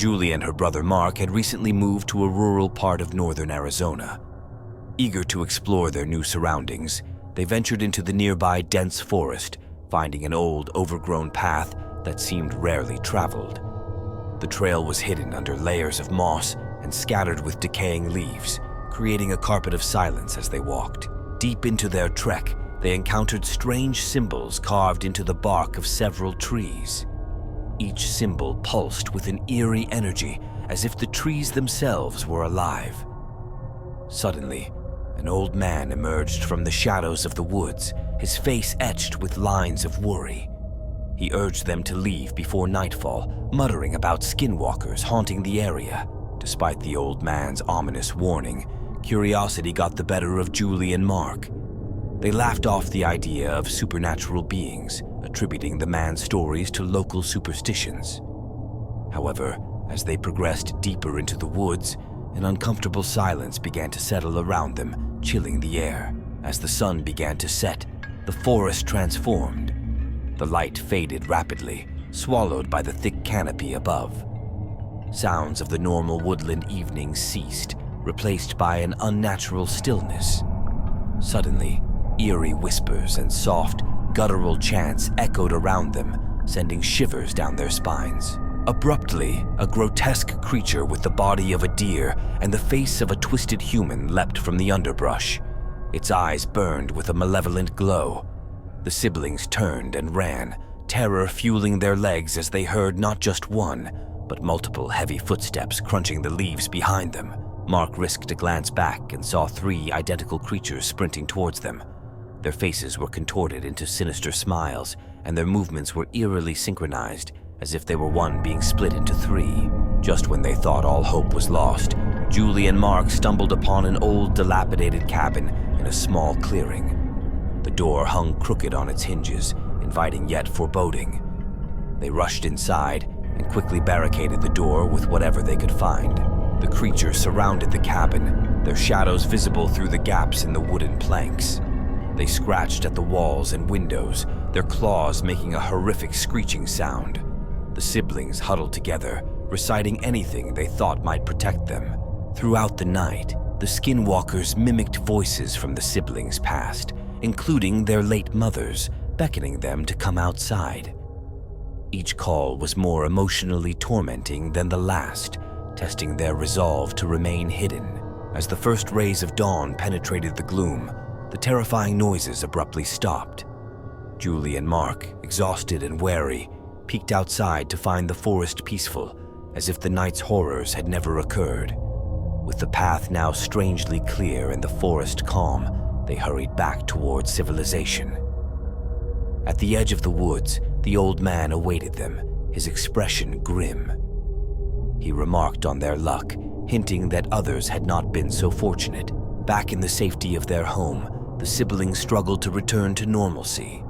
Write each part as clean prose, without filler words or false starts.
Julie and her brother Mark had recently moved to a rural part of northern Arizona. Eager to explore their new surroundings, they ventured into the nearby dense forest, finding an old, overgrown path that seemed rarely traveled. The trail was hidden under layers of moss and scattered with decaying leaves, creating a carpet of silence as they walked. Deep into their trek, they encountered strange symbols carved into the bark of several trees. Each symbol pulsed with an eerie energy, as if the trees themselves were alive. Suddenly, an old man emerged from the shadows of the woods, his face etched with lines of worry. He urged them to leave before nightfall, muttering about skinwalkers haunting the area. Despite the old man's ominous warning, curiosity got the better of Julie and Mark. They laughed off the idea of supernatural beings, attributing the man's stories to local superstitions. However, as they progressed deeper into the woods, an uncomfortable silence began to settle around them, chilling the air. As the sun began to set, the forest transformed. The light faded rapidly, swallowed by the thick canopy above. Sounds of the normal woodland evening ceased, replaced by an unnatural stillness. Suddenly, eerie whispers and soft, guttural chants echoed around them, sending shivers down their spines. Abruptly, a grotesque creature with the body of a deer and the face of a twisted human leapt from the underbrush. Its eyes burned with a malevolent glow. The siblings turned and ran, terror fueling their legs as they heard not just one, but multiple heavy footsteps crunching the leaves behind them. Mark risked a glance back and saw 3 identical creatures sprinting towards them. Their faces were contorted into sinister smiles, and their movements were eerily synchronized, as if they were one being split into 3. Just when they thought all hope was lost, Julie and Mark stumbled upon an old, dilapidated cabin in a small clearing. The door hung crooked on its hinges, inviting yet foreboding. They rushed inside and quickly barricaded the door with whatever they could find. The creatures surrounded the cabin, their shadows visible through the gaps in the wooden planks. They scratched at the walls and windows, their claws making a horrific screeching sound. The siblings huddled together, reciting anything they thought might protect them. Throughout the night, the Skinwalkers mimicked voices from the siblings' past, including their late mothers, beckoning them to come outside. Each call was more emotionally tormenting than the last, testing their resolve to remain hidden. As the first rays of dawn penetrated the gloom, the terrifying noises abruptly stopped. Julie and Mark, exhausted and wary, peeked outside to find the forest peaceful, as if the night's horrors had never occurred. With the path now strangely clear and the forest calm, they hurried back towards civilization. At the edge of the woods, the old man awaited them, his expression grim. He remarked on their luck, hinting that others had not been so fortunate. Back in the safety of their home, the siblings struggled to return to normalcy.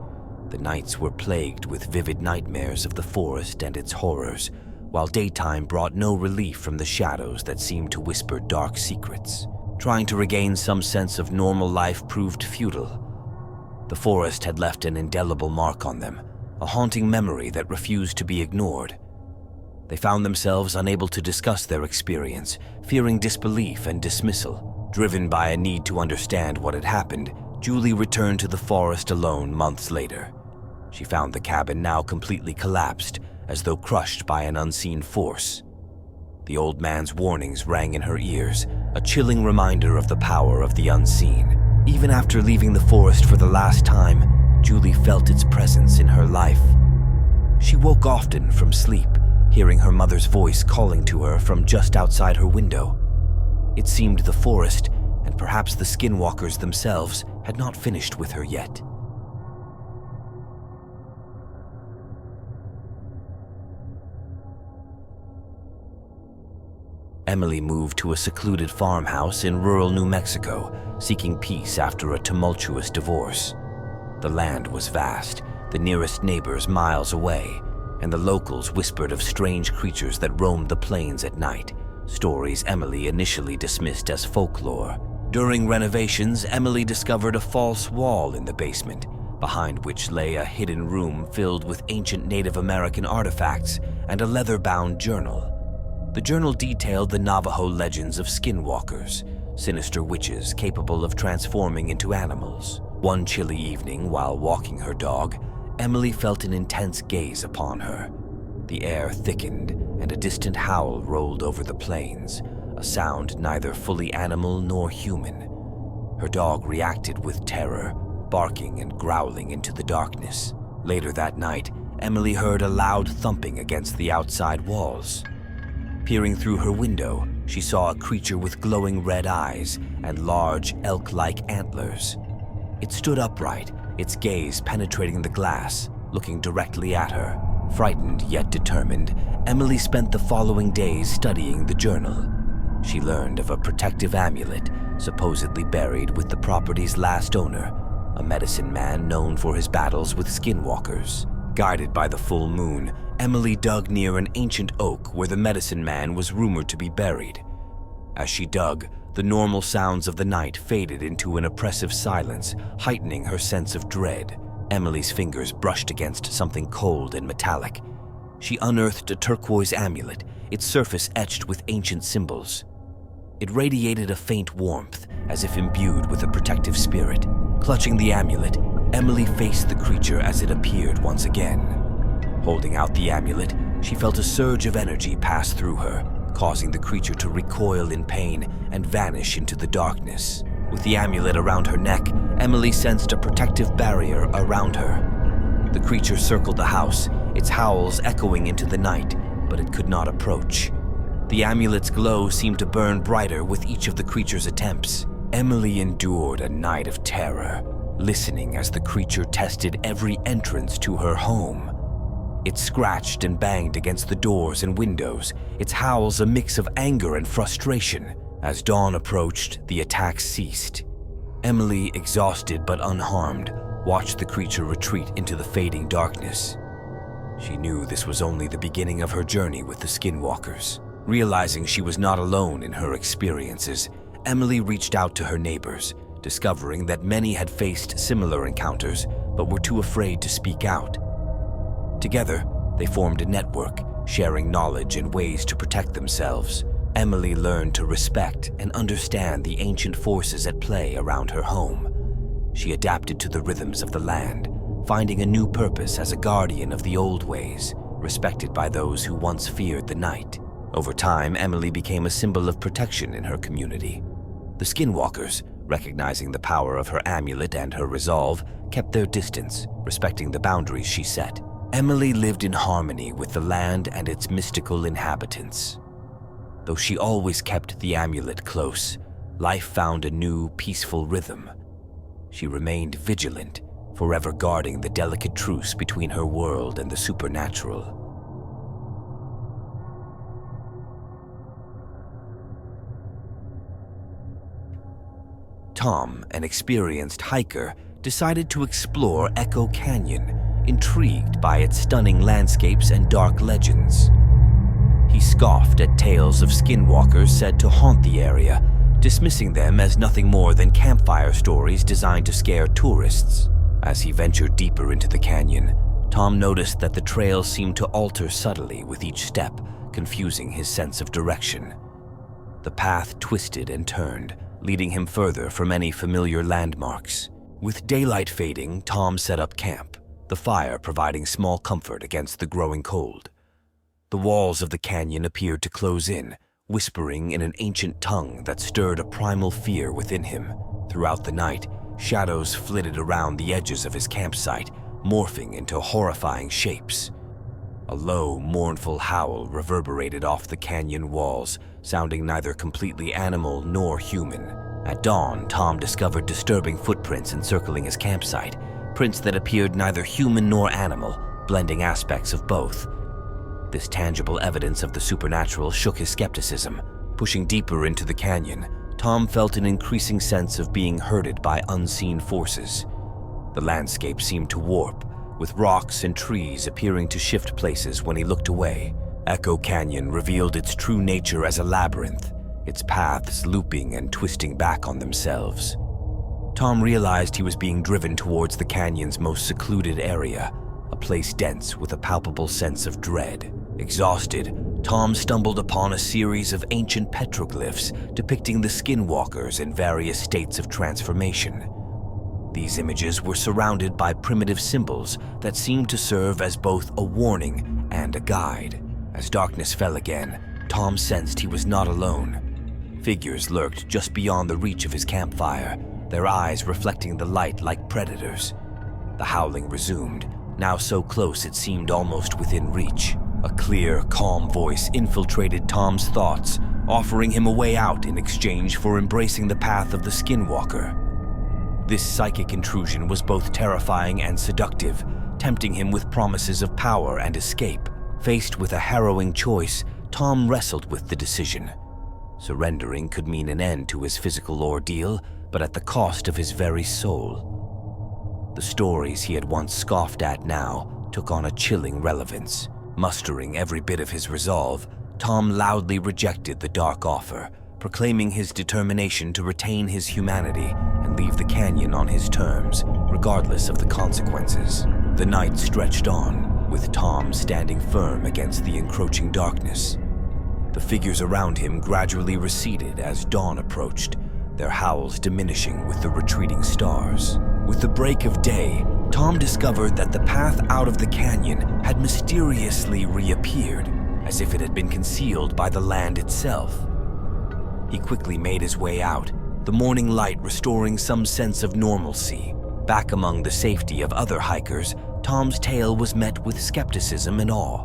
The nights were plagued with vivid nightmares of the forest and its horrors, while daytime brought no relief from the shadows that seemed to whisper dark secrets. Trying to regain some sense of normal life proved futile. The forest had left an indelible mark on them, a haunting memory that refused to be ignored. They found themselves unable to discuss their experience, fearing disbelief and dismissal. Driven by a need to understand what had happened, Julie returned to the forest alone months later. She found the cabin now completely collapsed, as though crushed by an unseen force. The old man's warnings rang in her ears, a chilling reminder of the power of the unseen. Even after leaving the forest for the last time, Julie felt its presence in her life. She woke often from sleep, hearing her mother's voice calling to her from just outside her window. It seemed the forest, and perhaps the Skinwalkers themselves, had not finished with her yet. Emily moved to a secluded farmhouse in rural New Mexico, seeking peace after a tumultuous divorce. The land was vast, the nearest neighbors miles away, and the locals whispered of strange creatures that roamed the plains at night, stories Emily initially dismissed as folklore. During renovations, Emily discovered a false wall in the basement, behind which lay a hidden room filled with ancient Native American artifacts and a leather-bound journal. The journal detailed the Navajo legends of Skinwalkers, sinister witches capable of transforming into animals. One chilly evening, while walking her dog, Emily felt an intense gaze upon her. The air thickened, and a distant howl rolled over the plains, a sound neither fully animal nor human. Her dog reacted with terror, barking and growling into the darkness. Later that night, Emily heard a loud thumping against the outside walls. Peering through her window, she saw a creature with glowing red eyes and large elk-like antlers. It stood upright, its gaze penetrating the glass, looking directly at her. Frightened yet determined, Emily spent the following days studying the journal. She learned of a protective amulet supposedly buried with the property's last owner, a medicine man known for his battles with skinwalkers. Guided by the full moon, Emily dug near an ancient oak where the medicine man was rumored to be buried. As she dug, the normal sounds of the night faded into an oppressive silence, heightening her sense of dread. Emily's fingers brushed against something cold and metallic. She unearthed a turquoise amulet, its surface etched with ancient symbols. It radiated a faint warmth, as if imbued with a protective spirit. Clutching the amulet, Emily faced the creature as it appeared once again. Holding out the amulet, she felt a surge of energy pass through her, causing the creature to recoil in pain and vanish into the darkness. With the amulet around her neck, Emily sensed a protective barrier around her. The creature circled the house, its howls echoing into the night, but it could not approach. The amulet's glow seemed to burn brighter with each of the creature's attempts. Emily endured a night of terror, listening as the creature tested every entrance to her home. It scratched and banged against the doors and windows, its howls a mix of anger and frustration. As dawn approached, the attacks ceased. Emily, exhausted but unharmed, watched the creature retreat into the fading darkness. She knew this was only the beginning of her journey with the Skinwalkers. Realizing she was not alone in her experiences, Emily reached out to her neighbors, discovering that many had faced similar encounters but were too afraid to speak out. Together, they formed a network, sharing knowledge and ways to protect themselves. Emily learned to respect and understand the ancient forces at play around her home. She adapted to the rhythms of the land, finding a new purpose as a guardian of the old ways, respected by those who once feared the night. Over time, Emily became a symbol of protection in her community. The Skinwalkers, recognizing the power of her amulet and her resolve, kept their distance, respecting the boundaries she set. Emily lived in harmony with the land and its mystical inhabitants. Though she always kept the amulet close, life found a new, peaceful rhythm. She remained vigilant, forever guarding the delicate truce between her world and the supernatural. Tom, an experienced hiker, decided to explore Echo Canyon, intrigued by its stunning landscapes and dark legends. He scoffed at tales of skinwalkers said to haunt the area, dismissing them as nothing more than campfire stories designed to scare tourists. As he ventured deeper into the canyon, Tom noticed that the trail seemed to alter subtly with each step, confusing his sense of direction. The path twisted and turned, leading him further from any familiar landmarks. With daylight fading, Tom set up camp, the fire providing small comfort against the growing cold. The walls of the canyon appeared to close in, whispering in an ancient tongue that stirred a primal fear within him. Throughout the night, shadows flitted around the edges of his campsite, morphing into horrifying shapes. A low, mournful howl reverberated off the canyon walls, sounding neither completely animal nor human. At dawn, Tom discovered disturbing footprints encircling his campsite, prints that appeared neither human nor animal, blending aspects of both. This tangible evidence of the supernatural shook his skepticism. Pushing deeper into the canyon, Tom felt an increasing sense of being herded by unseen forces. The landscape seemed to warp, with rocks and trees appearing to shift places when he looked away. Echo Canyon revealed its true nature as a labyrinth, its paths looping and twisting back on themselves. Tom realized he was being driven towards the canyon's most secluded area, a place dense with a palpable sense of dread. Exhausted, Tom stumbled upon a series of ancient petroglyphs depicting the Skinwalkers in various states of transformation. These images were surrounded by primitive symbols that seemed to serve as both a warning and a guide. As darkness fell again, Tom sensed he was not alone. Figures lurked just beyond the reach of his campfire, their eyes reflecting the light like predators. The howling resumed, now so close it seemed almost within reach. A clear, calm voice infiltrated Tom's thoughts, offering him a way out in exchange for embracing the path of the Skinwalker. This psychic intrusion was both terrifying and seductive, tempting him with promises of power and escape. Faced with a harrowing choice, Tom wrestled with the decision. Surrendering could mean an end to his physical ordeal, but at the cost of his very soul. The stories he had once scoffed at now took on a chilling relevance. Mustering every bit of his resolve, Tom loudly rejected the dark offer, proclaiming his determination to retain his humanity and leave the canyon on his terms, regardless of the consequences. The night stretched on, with Tom standing firm against the encroaching darkness. The figures around him gradually receded as dawn approached, their howls diminishing with the retreating stars. With the break of day, Tom discovered that the path out of the canyon had mysteriously reappeared, as if it had been concealed by the land itself. He quickly made his way out, the morning light restoring some sense of normalcy. Back among the safety of other hikers, Tom's tale was met with skepticism and awe.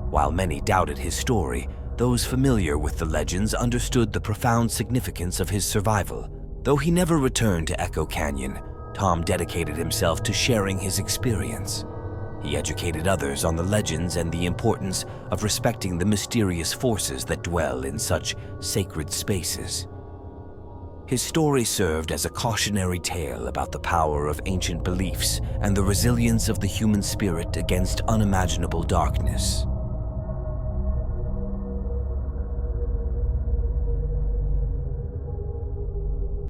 While many doubted his story, those familiar with the legends understood the profound significance of his survival. Though he never returned to Echo Canyon, Tom dedicated himself to sharing his experience. He educated others on the legends and the importance of respecting the mysterious forces that dwell in such sacred spaces. His story served as a cautionary tale about the power of ancient beliefs and the resilience of the human spirit against unimaginable darkness.